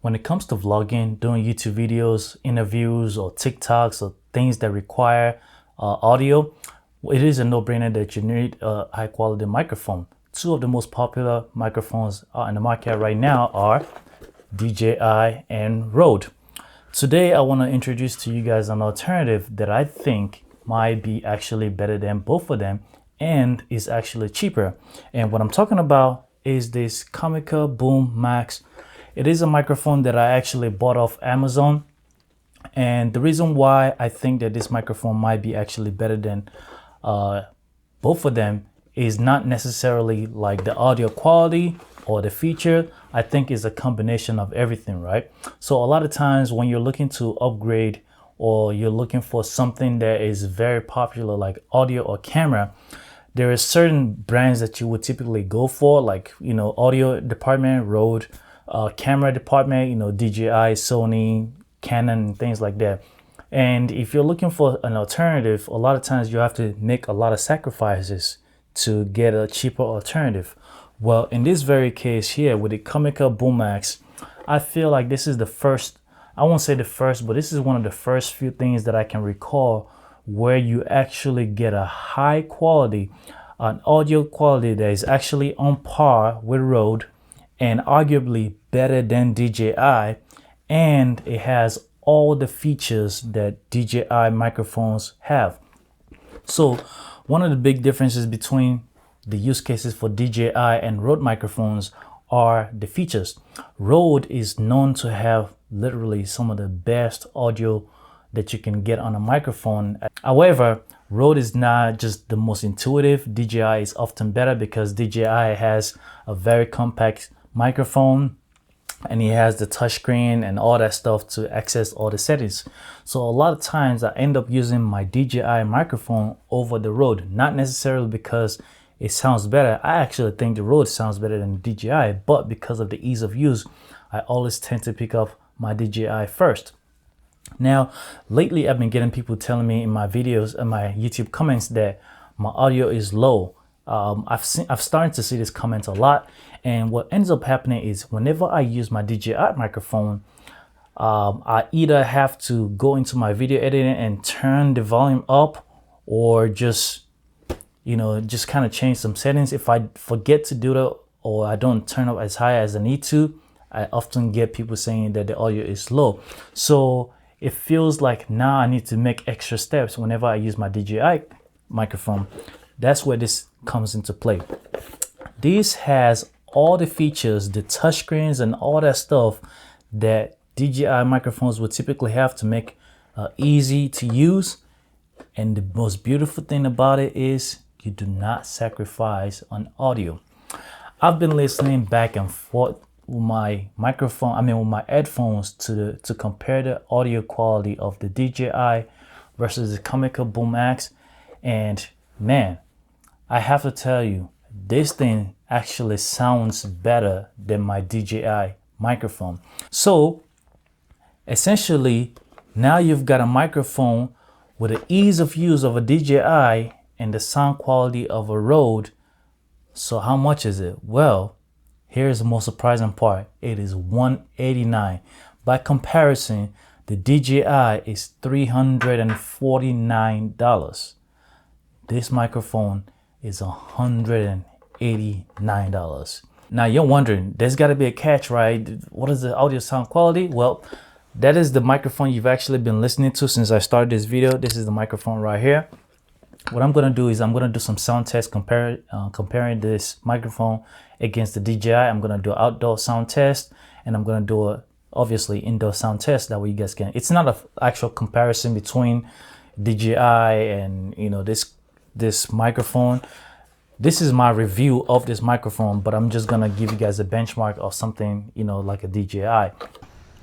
When it comes to vlogging, doing YouTube videos, interviews, or TikToks, or things that require audio, it is a no-brainer that you need a high-quality microphone. Two of the most popular microphones in the market right now are DJI and Rode. Today, I want to introduce to you guys an alternative that I think might be actually better than both of them and is actually cheaper. And what I'm talking about is this Comica BooMax. It is a microphone that I actually bought off Amazon. And the reason why I think that this microphone might be actually better than both of them is not necessarily like the audio quality or the feature. I think is a combination of everything, right? So a lot of times when you're looking to upgrade or you're looking for something that is very popular like audio or camera, there are certain brands that you would typically go for, like, you know, audio department, Rode, camera department, you know, DJI, Sony, Canon, things like that. And if you're looking for an alternative, a lot of times you have to make a lot of sacrifices to get a cheaper alternative. Well, in this very case here with the Comica BooMax, I feel like this is the first, I won't say the first, but this is one of the first few things that I can recall where you actually get a high quality, an audio quality that is actually on par with Rode and arguably better than DJI, and it has all the features that DJI microphones have. So one of the big differences between the use cases for DJI and Rode microphones are the features. Rode is known to have literally some of the best audio that you can get on a microphone. However, Rode is not just the most intuitive. DJI is often better because DJI has a very compact microphone and he has the touchscreen and all that stuff to access all the settings. So a lot of times I end up using my DJI microphone over the Rode, not necessarily because it sounds better. I actually think the Rode sounds better than the DJI, but because of the ease of use, I always tend to pick up my DJI first. Now, lately I've been getting people telling me in my videos and my YouTube comments that my audio is low. I've started to see this comment a lot, and what ends up happening is whenever I use my DJI microphone, I either have to go into my video editing and turn the volume up, or just, you know, just kind of change some settings. If I forget to do that or I don't turn up as high as I need to, I often get people saying that the audio is low. So it feels like now I need to make extra steps whenever I use my DJI microphone. That's where this comes into play. This has all the features, the touchscreens and all that stuff that DJI microphones would typically have to make easy to use. And the most beautiful thing about it is you do not sacrifice on audio. I've been listening back and forth with my microphone, with my headphones to compare the audio quality of the DJI versus the Comica BooMax, and man, I have to tell you, this thing actually sounds better than my DJI microphone. So essentially, now you've got a microphone with the ease of use of a DJI and the sound quality of a Rode. So how much is it? Well, here's the most surprising part. It is $189. By comparison, the DJI is $349. This microphone is $189. Now you're wondering, there's got to be a catch, right? What is the audio sound quality? Well, that is the microphone you've actually been listening to since I started this video. This is the microphone right here. What I'm going to do is I'm going to do some sound tests comparing this microphone against the DJI. I'm going to do an outdoor sound test, and I'm going to do a obviously indoor sound test. That way you guys can, it's not an actual comparison between DJI and, you know, this microphone. This is my review of this microphone, but I'm just going to give you guys a benchmark of something, you know, like a DJI.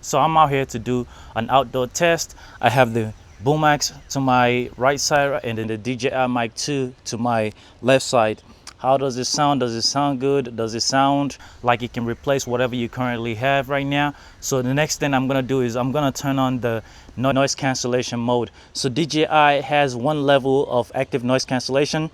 So I'm out here to do an outdoor test. I have the BooMax to my right side and then the DJI Mic 2 to my left side. How does it sound? Does it sound good? Does it sound like it can replace whatever you currently have right now? So the next thing I'm going to do is I'm going to turn on the noise cancellation mode. So DJI has one level of active noise cancellation,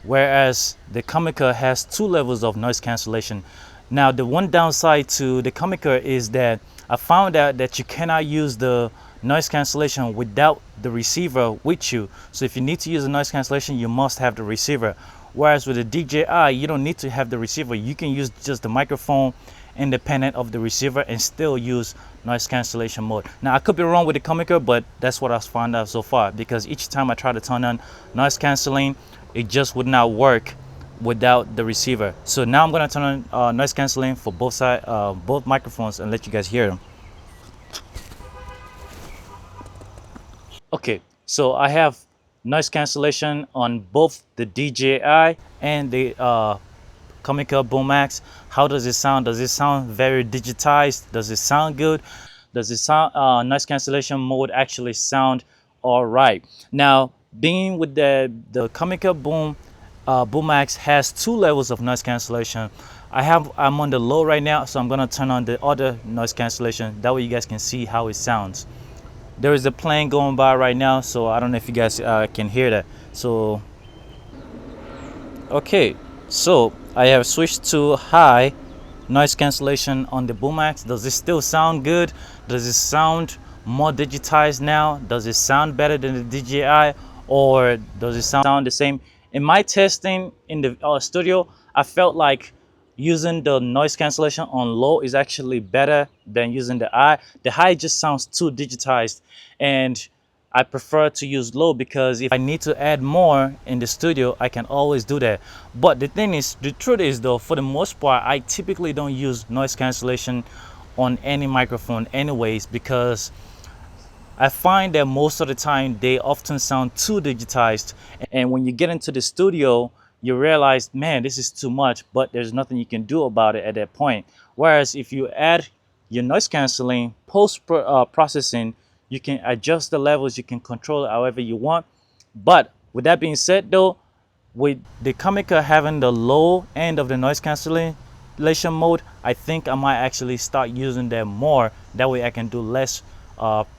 whereas the Comica has two levels of noise cancellation. Now, the one downside to the Comica is that I found out that you cannot use the noise cancellation without the receiver with you. So if you need to use the noise cancellation, you must have the receiver. Whereas with the DJI, you don't need to have the receiver. You can use just the microphone independent of the receiver and still use noise cancellation mode. Now, I could be wrong with the Comica, but that's what I've found out so far, because each time I try to turn on noise canceling, it just would not work without the receiver. So now I'm gonna turn on noise canceling for both microphones and let you guys hear them. Okay, so I have noise cancellation on both the DJI and the Comica BooMax. How does it sound? Does it sound very digitized? Does it sound good? Does it sound noise cancellation mode actually sound all right? Now, being with the Comica BooMax has 2 levels of noise cancellation. I'm on the low right now, so I'm gonna turn on the other noise cancellation. That way you guys can see how it sounds. There is a plane going by right now, so I don't know if you guys can hear that. So okay, so I have switched to high noise cancellation on the BooMax. Does it still sound good? Does it sound more digitized now? Does it sound better than the DJI, or does it sound the same? In my testing in the studio, I felt like using the noise cancellation on low is actually better than using the high. The high just sounds too digitized, and I prefer to use low because if I need to add more in the studio, I can always do that. But the thing is, the truth is though, for the most part, I typically don't use noise cancellation on any microphone anyways, because I find that most of the time they often sound too digitized, and when you get into the studio, you realize, man, this is too much, but there's nothing you can do about it at that point. Whereas if you add your noise canceling post processing, you can adjust the levels, you can control it however you want. But with that being said though, with the Comica having the low end of the noise cancellation mode, I think I might actually start using them more. That way I can do less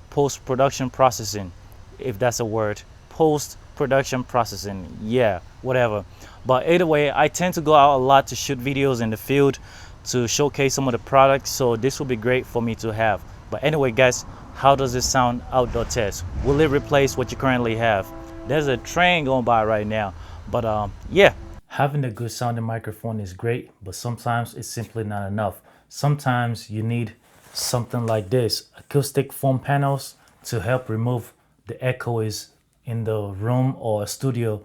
post-production processing, if that's a word. Post-production processing, yeah, whatever. But either way, I tend to go out a lot to shoot videos in the field to showcase some of the products, so this will be great for me to have. But anyway guys, how does it sound outdoor test? Will it replace what you currently have? There's a train going by right now, but yeah. Having a good sounding microphone is great, but sometimes it's simply not enough. Sometimes you need something like this, acoustic foam panels, to help remove the echoes in the room or studio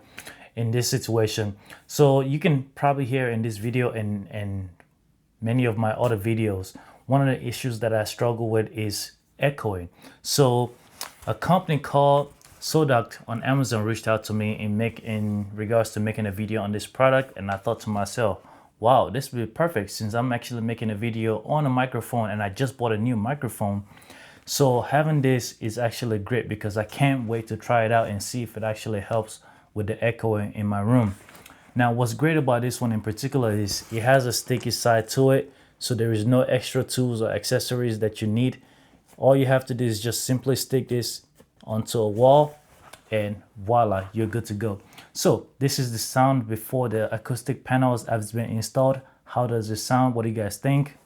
in this situation. So you can probably hear in this video and many of my other videos, one of the issues that I struggle with is echoing. So a company called Sodoct on Amazon reached out to me in regards to making a video on this product, and I thought to myself, wow, this would be perfect since I'm actually making a video on a microphone and I just bought a new microphone. So having this is actually great because I can't wait to try it out and see if it actually helps with the echoing in my room. Now, what's great about this one in particular is it has a sticky side to it, so there is no extra tools or accessories that you need. All you have to do is just simply stick this onto a wall and voila, you're good to go. So this is the sound before the acoustic panels have been installed. How does it sound? What do you guys think?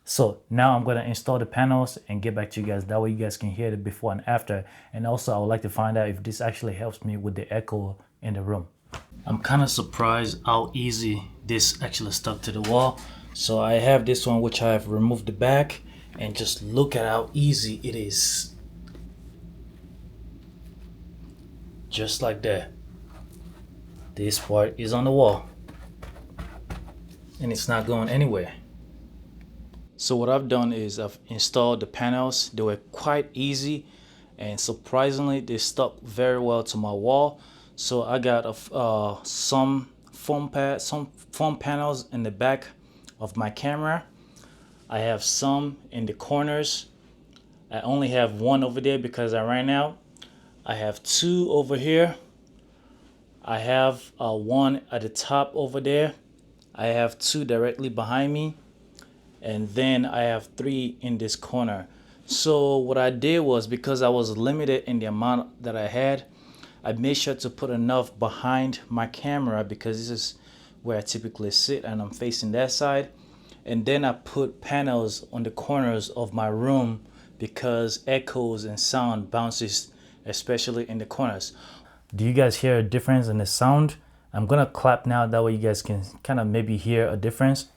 So now I'm going to install the panels and get back to you guys. That way you guys can hear the before and after. And also I would like to find out if this actually helps me with the echo in the room. I'm kind of surprised how easy this actually stuck to the wall. So I have this one which I have removed the back, and just look at how easy it is. Just like that. This part is on the wall and it's not going anywhere. So what I've done is I've installed the panels. They were quite easy, and surprisingly they stuck very well to my wall. So I got some foam panels in the back of my camera. I have some in the corners. I only have one over there because I ran out. I have 2 over here. I have one at the top over there. I have 2 directly behind me. And then I have 3 in this corner. So what I did was, because I was limited in the amount that I had, I made sure to put enough behind my camera, because this is where I typically sit, and I'm facing that side. And then I put panels on the corners of my room because echoes and sound bounces, especially in the corners. Do you guys hear a difference in the sound? I'm gonna clap now, that way you guys can kind of maybe hear a difference.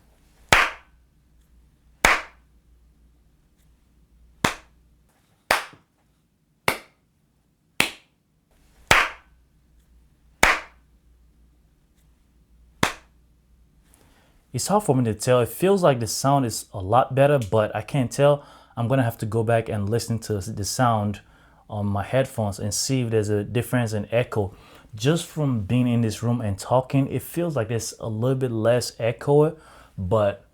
It's hard for me to tell. It feels like the sound is a lot better, but I can't tell. I'm gonna have to go back and listen to the sound on my headphones and see if there's a difference in echo. Just from being in this room and talking, it feels like there's a little bit less echo, but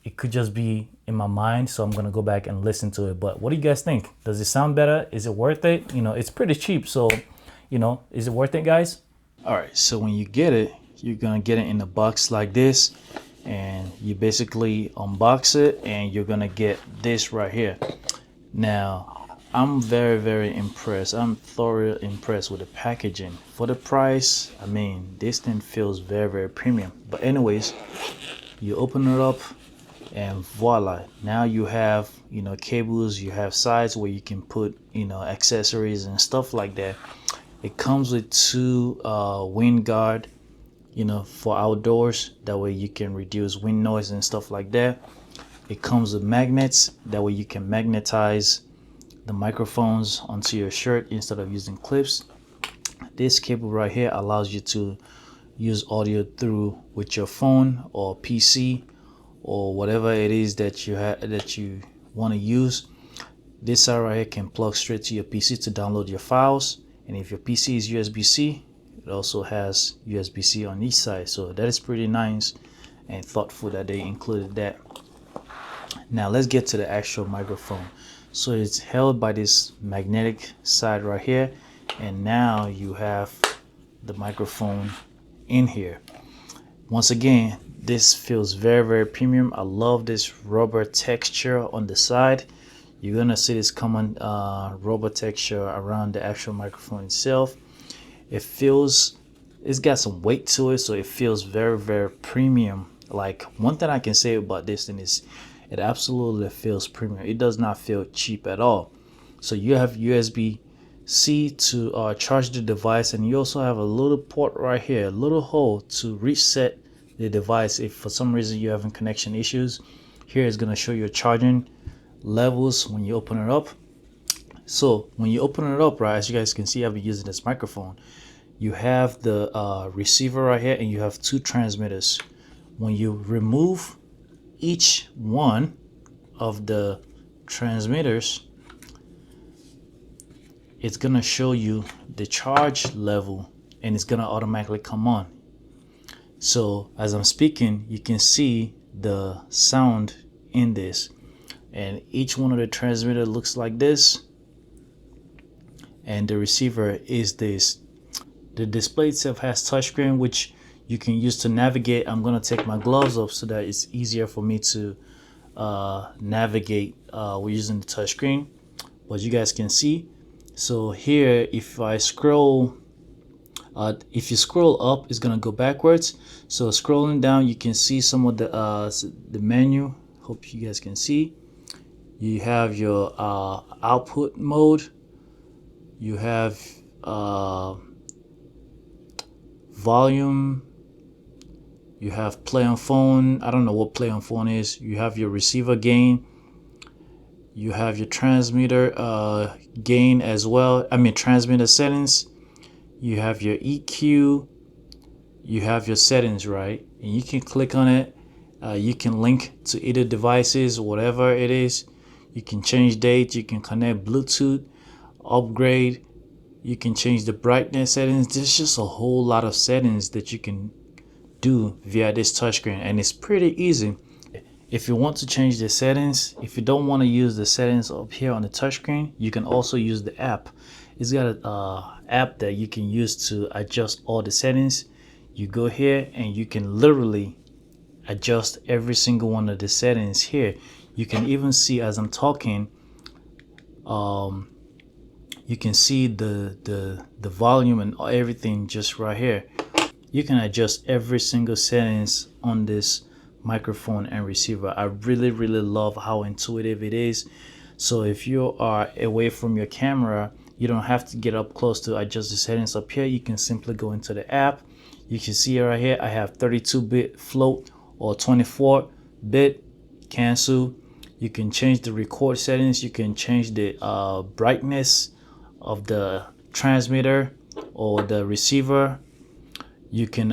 it could just be in my mind. So I'm gonna go back and listen to it. But what do you guys think? Does it sound better? Is it worth it? You know, it's pretty cheap. So, you know, is it worth it, guys? All right, so when you get it, you're gonna get it in a box like this, and you basically unbox it, and you're gonna get this right here. Now, I'm very impressed. I'm thoroughly impressed with the packaging. For the price, I mean, this thing feels very premium. But anyways, you open it up, and voila, now you have, you know, cables, you have sides where you can put, you know, accessories and stuff like that. It comes with two wind guard, you know, for outdoors. That way you can reduce wind noise and stuff like that. It comes with magnets. That way you can magnetize the microphones onto your shirt instead of using clips. This cable right here allows you to use audio through with your phone or PC or whatever it is that you want to use. This side right here can plug straight to your PC to download your files. And if your PC is USB-C, it also has USB-C on each side. So that is pretty nice and thoughtful that they included that. Now let's get to the actual microphone. So it's held by this magnetic side right here. And now you have the microphone in here. Once again, this feels very premium. I love this rubber texture on the side. You're gonna see this common rubber texture around the actual microphone itself. It's got some weight to it, so it feels very premium. Like, one thing I can say about this thing is it absolutely feels premium. It does not feel cheap at all. So you have USB-C to charge the device, and you also have a little port right here, a little hole to reset the device if for some reason you're having connection issues. Here is going to show your charging levels when you open it up. So when you open it up, right, as you guys can see, I've been using this microphone. You have the receiver right here, and you have two transmitters. When you remove each one of the transmitters, it's gonna show you the charge level, and it's gonna automatically come on. So as I'm speaking, you can see the sound in this, and each one of the transmitter looks like this, and the receiver is this. The display itself has touchscreen, which you can use to navigate. I'm gonna take my gloves off so that it's easier for me to navigate. We're using the touchscreen, but you guys can see. So here, if I scroll, if you scroll up, it's gonna go backwards. So scrolling down, you can see some of the menu. Hope you guys can see. You have your output mode. You have volume. You have play on phone. I don't know what play on phone is. You have your receiver gain. You have your transmitter gain as well. I mean, transmitter settings. You have your EQ. You have your settings, right? And you can click on it. You can link to either devices, whatever it is. You can change dates. You can connect Bluetooth, upgrade. You can change the brightness settings. There's just a whole lot of settings that you can do via this touchscreen, and it's pretty easy. If you want to change the settings, if you don't want to use the settings up here on the touchscreen, you can also use the app. It's got an app that you can use to adjust all the settings. You go here and you can literally adjust every single one of the settings here. You can even see as I'm talking, you can see the volume and everything just right here. you can adjust every single settings on this microphone and receiver. I really love how intuitive it is. So if you are away from your camera, you don't have to get up close to adjust the settings up here. You can simply go into the app. You can see right here I have 32-bit float or 24-bit cancel. You can change the record settings. You can change the brightness of the transmitter or the receiver. You can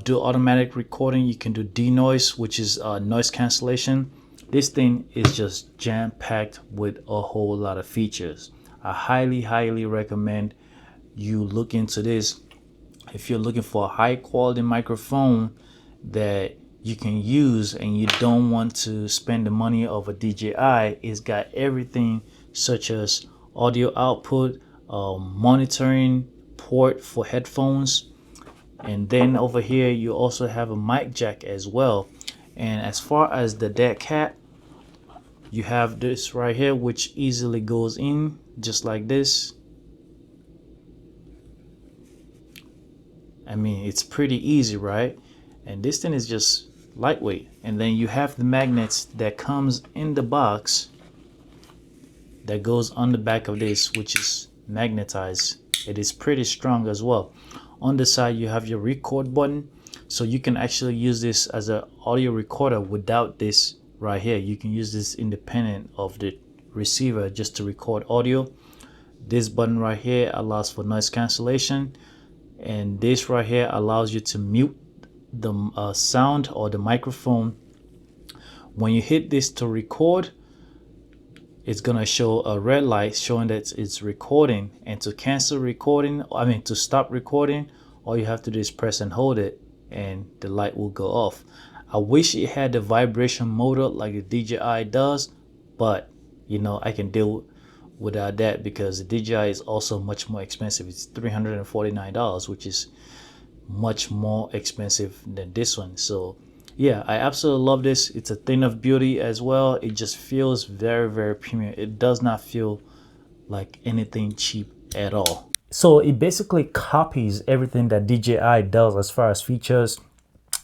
do automatic recording. You can do denoise, which is noise cancellation. This thing is just jam-packed with a whole lot of features. I highly recommend you look into this if you're looking for a high quality microphone that you can use and you don't want to spend the money of a DJI. It's got everything such as audio output, monitoring port for headphones, and then over here you also have a mic jack as well. And as far as the dead cat, you have this right here which easily goes in just like this. I mean, it's pretty easy, right? And this thing is just lightweight. And then you have the magnets that comes in the box that goes on the back of this, which is magnetized. It is pretty strong as well. On the side you have your record button, so you can actually use this as an audio recorder without this right here. You can use this independent of the receiver just to record audio. This button right here allows for noise cancellation, and this right here allows you to mute the sound or the microphone. When you hit this to record, it's gonna show a red light showing that it's recording. And to cancel recording, to stop recording, all you have to do is press and hold it and the light will go off. I wish it had the vibration motor like the DJI does, but you know, I can deal without that because the DJI is also much more expensive. It's $349, which is much more expensive than this one. So yeah, I absolutely love this. It's a thing of beauty as well. It just feels very premium. It does not feel like anything cheap at all. So it basically copies everything that DJI does as far as features,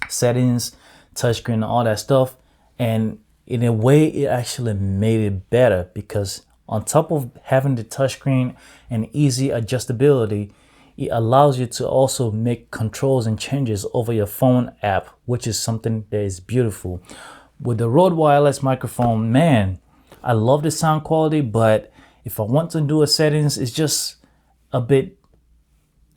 settings, touchscreen, and all that stuff. And in a way, it actually made it better because on top of having the touchscreen and easy adjustability, it allows you to also make controls and changes over your phone app, which is something that is beautiful. With the Rode wireless microphone, man, I love the sound quality, but if I want to do a settings, it's just a bit,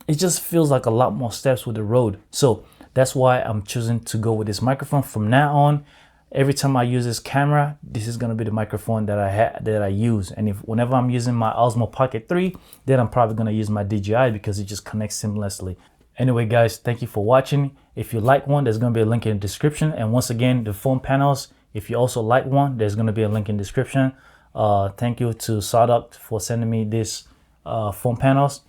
it just feels like a lot more steps with the Rode. So that's why I'm choosing to go with this microphone. From now on, every time I use this camera, this is gonna be the microphone that I use. And whenever I'm using my Osmo Pocket 3, then I'm probably gonna use my DJI because it just connects seamlessly. Anyway, guys, thank you for watching. If you like one, there's gonna be a link in the description. And once again, the phone panels, if you also like one, there's gonna be a link in the description. Thank you to Sodoct for sending me this phone panels.